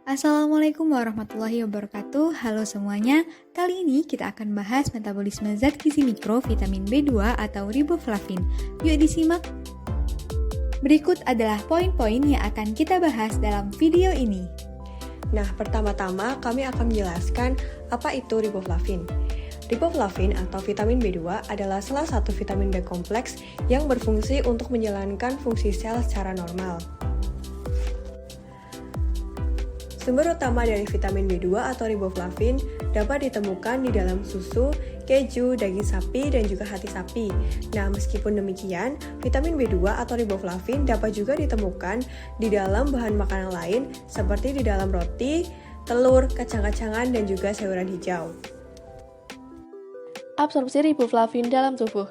Assalamualaikum warahmatullahi wabarakatuh. Halo semuanya. Kali ini kita akan bahas metabolisme zat gizi mikro vitamin B2 atau riboflavin. Yuk disimak. Berikut adalah poin-poin yang akan kita bahas dalam video ini. Nah, pertama-tama kami akan menjelaskan apa itu riboflavin. Riboflavin atau vitamin B2 adalah salah satu vitamin B kompleks yang berfungsi untuk menjalankan fungsi sel secara normal. Sumber utama dari vitamin B2 atau riboflavin dapat ditemukan di dalam susu, keju, daging sapi, dan juga hati sapi. Nah, meskipun demikian, vitamin B2 atau riboflavin dapat juga ditemukan di dalam bahan makanan lain seperti di dalam roti, telur, kacang-kacangan, dan juga sayuran hijau. Absorpsi riboflavin dalam tubuh.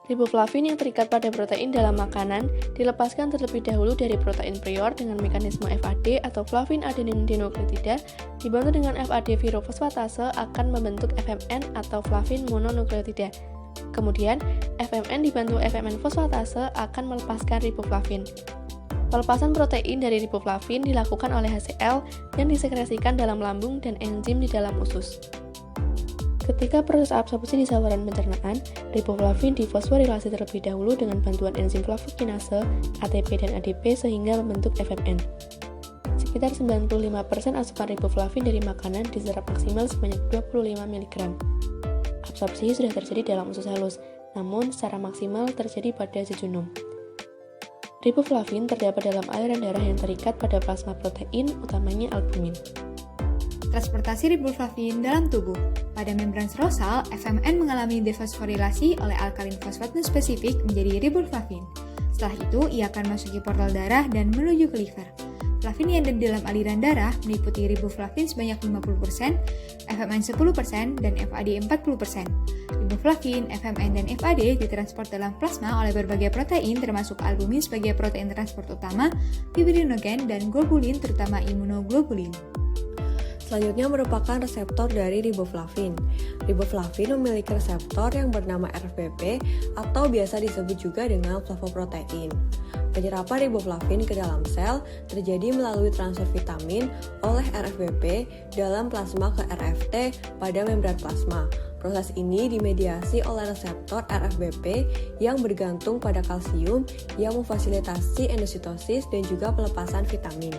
Riboflavin yang terikat pada protein dalam makanan dilepaskan terlebih dahulu dari protein prior dengan mekanisme FAD atau flavin adenin dinukleotida dibantu dengan FAD virofosfatase akan membentuk FMN atau flavin mononukleotida. Kemudian, FMN dibantu FMN fosfatase akan melepaskan riboflavin. Pelepasan protein dari riboflavin dilakukan oleh HCl yang disekresikan dalam lambung dan enzim di dalam usus. Ketika proses absorpsi di saluran pencernaan, riboflavin difosforilasi terlebih dahulu dengan bantuan enzim flavokinase, ATP dan ADP sehingga membentuk FMN. Sekitar 95% asupan riboflavin dari makanan diserap maksimal sebanyak 25 mg. Absorpsi sudah terjadi dalam usus halus, namun secara maksimal terjadi pada jejunum. Riboflavin terdapat dalam aliran darah yang terikat pada plasma protein, utamanya albumin. Transportasi riboflavin dalam tubuh. Pada membran serosal, FMN mengalami defosforilasi oleh alkalin fosfat non-spesifik menjadi riboflavin. Setelah itu, ia akan masuki portal darah dan menuju ke liver. Flavin yang ada di dalam aliran darah meliputi riboflavin sebanyak 50%, FMN 10%, dan FAD 40%. Riboflavin, FMN, dan FAD ditransport dalam plasma oleh berbagai protein termasuk albumin sebagai protein transport utama, fibrinogen, dan globulin terutama imunoglobulin. Selanjutnya merupakan reseptor dari riboflavin. Riboflavin memiliki reseptor yang bernama RFBP atau biasa disebut juga dengan flavoprotein. Penyerapan riboflavin ke dalam sel terjadi melalui transfer vitamin oleh RFBP dalam plasma ke RFT pada membran plasma. Proses ini dimediasi oleh reseptor RFBP yang bergantung pada kalsium yang memfasilitasi endositosis dan juga pelepasan vitamin.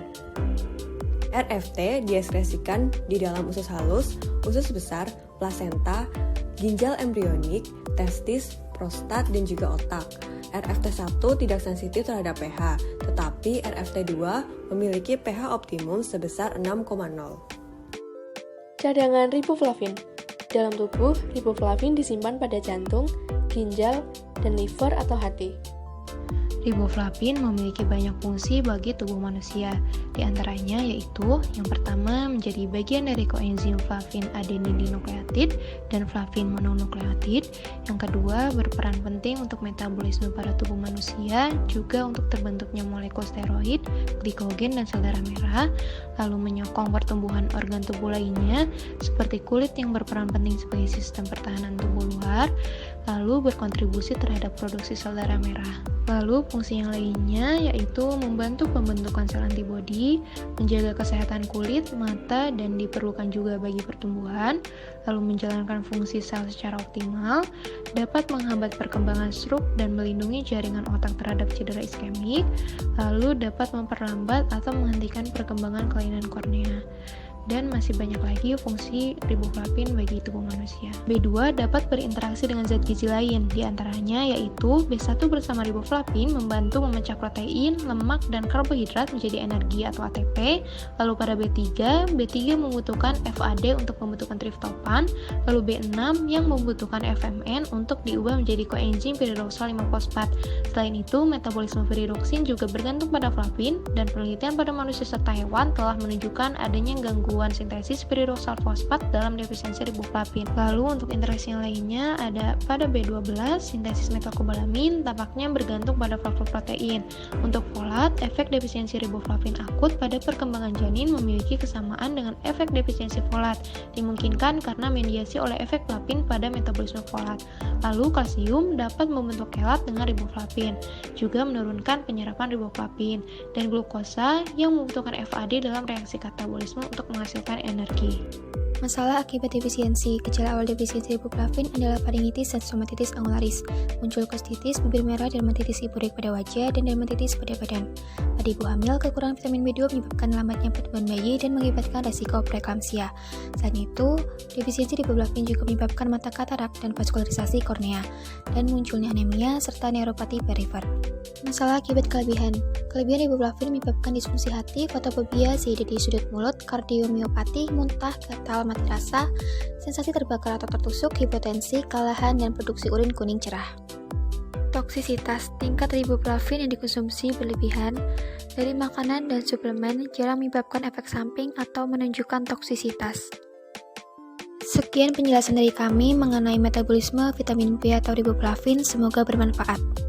RFT dieskresikan di dalam usus halus, usus besar, plasenta, ginjal embrionik, testis, prostat, dan juga otak. RFT1 tidak sensitif terhadap pH, tetapi RFT2 memiliki pH optimum sebesar 6,0. Cadangan riboflavin. Dalam tubuh, riboflavin disimpan pada jantung, ginjal, dan liver atau hati. Riboflavin memiliki banyak fungsi bagi tubuh manusia, di antaranya yaitu yang pertama menjadi bagian dari koenzim flavin adenin dinukleotid dan flavin mononukleotid, yang kedua berperan penting untuk metabolisme pada tubuh manusia, juga untuk terbentuknya molekul steroid, glikogen, dan sel darah merah, lalu menyokong pertumbuhan organ tubuh lainnya seperti kulit yang berperan penting sebagai sistem pertahanan tubuh luar, lalu berkontribusi terhadap produksi sel darah merah. Lalu fungsi yang lainnya yaitu membantu pembentukan sel antibodi, menjaga kesehatan kulit, mata, dan diperlukan juga bagi pertumbuhan, lalu menjalankan fungsi sel secara optimal, dapat menghambat perkembangan stroke dan melindungi jaringan otak terhadap cedera iskemik, lalu dapat memperlambat atau menghentikan perkembangan kelainan kornea. Dan masih banyak lagi fungsi riboflavin bagi tubuh manusia. B2 dapat berinteraksi dengan zat gizi lain, diantaranya yaitu B1 bersama riboflavin membantu memecah protein, lemak, dan karbohidrat menjadi energi atau ATP. Lalu pada B3 membutuhkan FAD untuk pembentukan triptofan, lalu B6 yang membutuhkan FMN untuk diubah menjadi koenzim piridoksal 5-fosfat. Selain itu, metabolisme piridoksin juga bergantung pada flavin, dan penelitian pada manusia serta hewan telah menunjukkan adanya gangguan gangguan sintesis pirurosal fosfat dalam defisiensi riboflavin. Lalu untuk interaksi yang lainnya ada pada B12, sintesis metilkobalamin tampaknya bergantung pada flavoprotein. Untuk folat, efek defisiensi riboflavin akut pada perkembangan janin memiliki kesamaan dengan efek defisiensi folat, dimungkinkan karena mediasi oleh efek flavin pada metabolisme folat. Lalu kalsium dapat membentuk kelat dengan riboflavin, juga menurunkan penyerapan riboflavin, dan glukosa yang membutuhkan FAD dalam reaksi katabolisme untuk menghasilkan energi. Masalah akibat defisiensi. Gejala awal defisiensi riboflavin adalah faringitis dan stomatitis angularis, muncul kostitis, bibir merah, dermatitis seborrheic pada wajah, dan dermatitis pada badan. Pada ibu hamil, kekurangan vitamin B2 menyebabkan lambatnya pertumbuhan bayi dan mengakibatkan resiko preeklamsia. Selain itu, defisiensi riboflavin juga menyebabkan mata katarak dan vaskularisasi kornea, dan munculnya anemia serta neuropati perifer. Masalah akibat kelebihan. Kelebihan riboflavin menyebabkan disfungsi hati, fotofobia, CID di sudut mulut, kardiomiopati, muntah, gatal, mati rasa, sensasi terbakar atau tertusuk, hipotensi, kelelahan, dan produksi urin kuning cerah. Toksisitas. Tingkat riboflavin yang dikonsumsi berlebihan dari makanan dan suplemen jarang menyebabkan efek samping atau menunjukkan toksisitas. Sekian penjelasan dari kami mengenai metabolisme vitamin B atau riboflavin, semoga bermanfaat.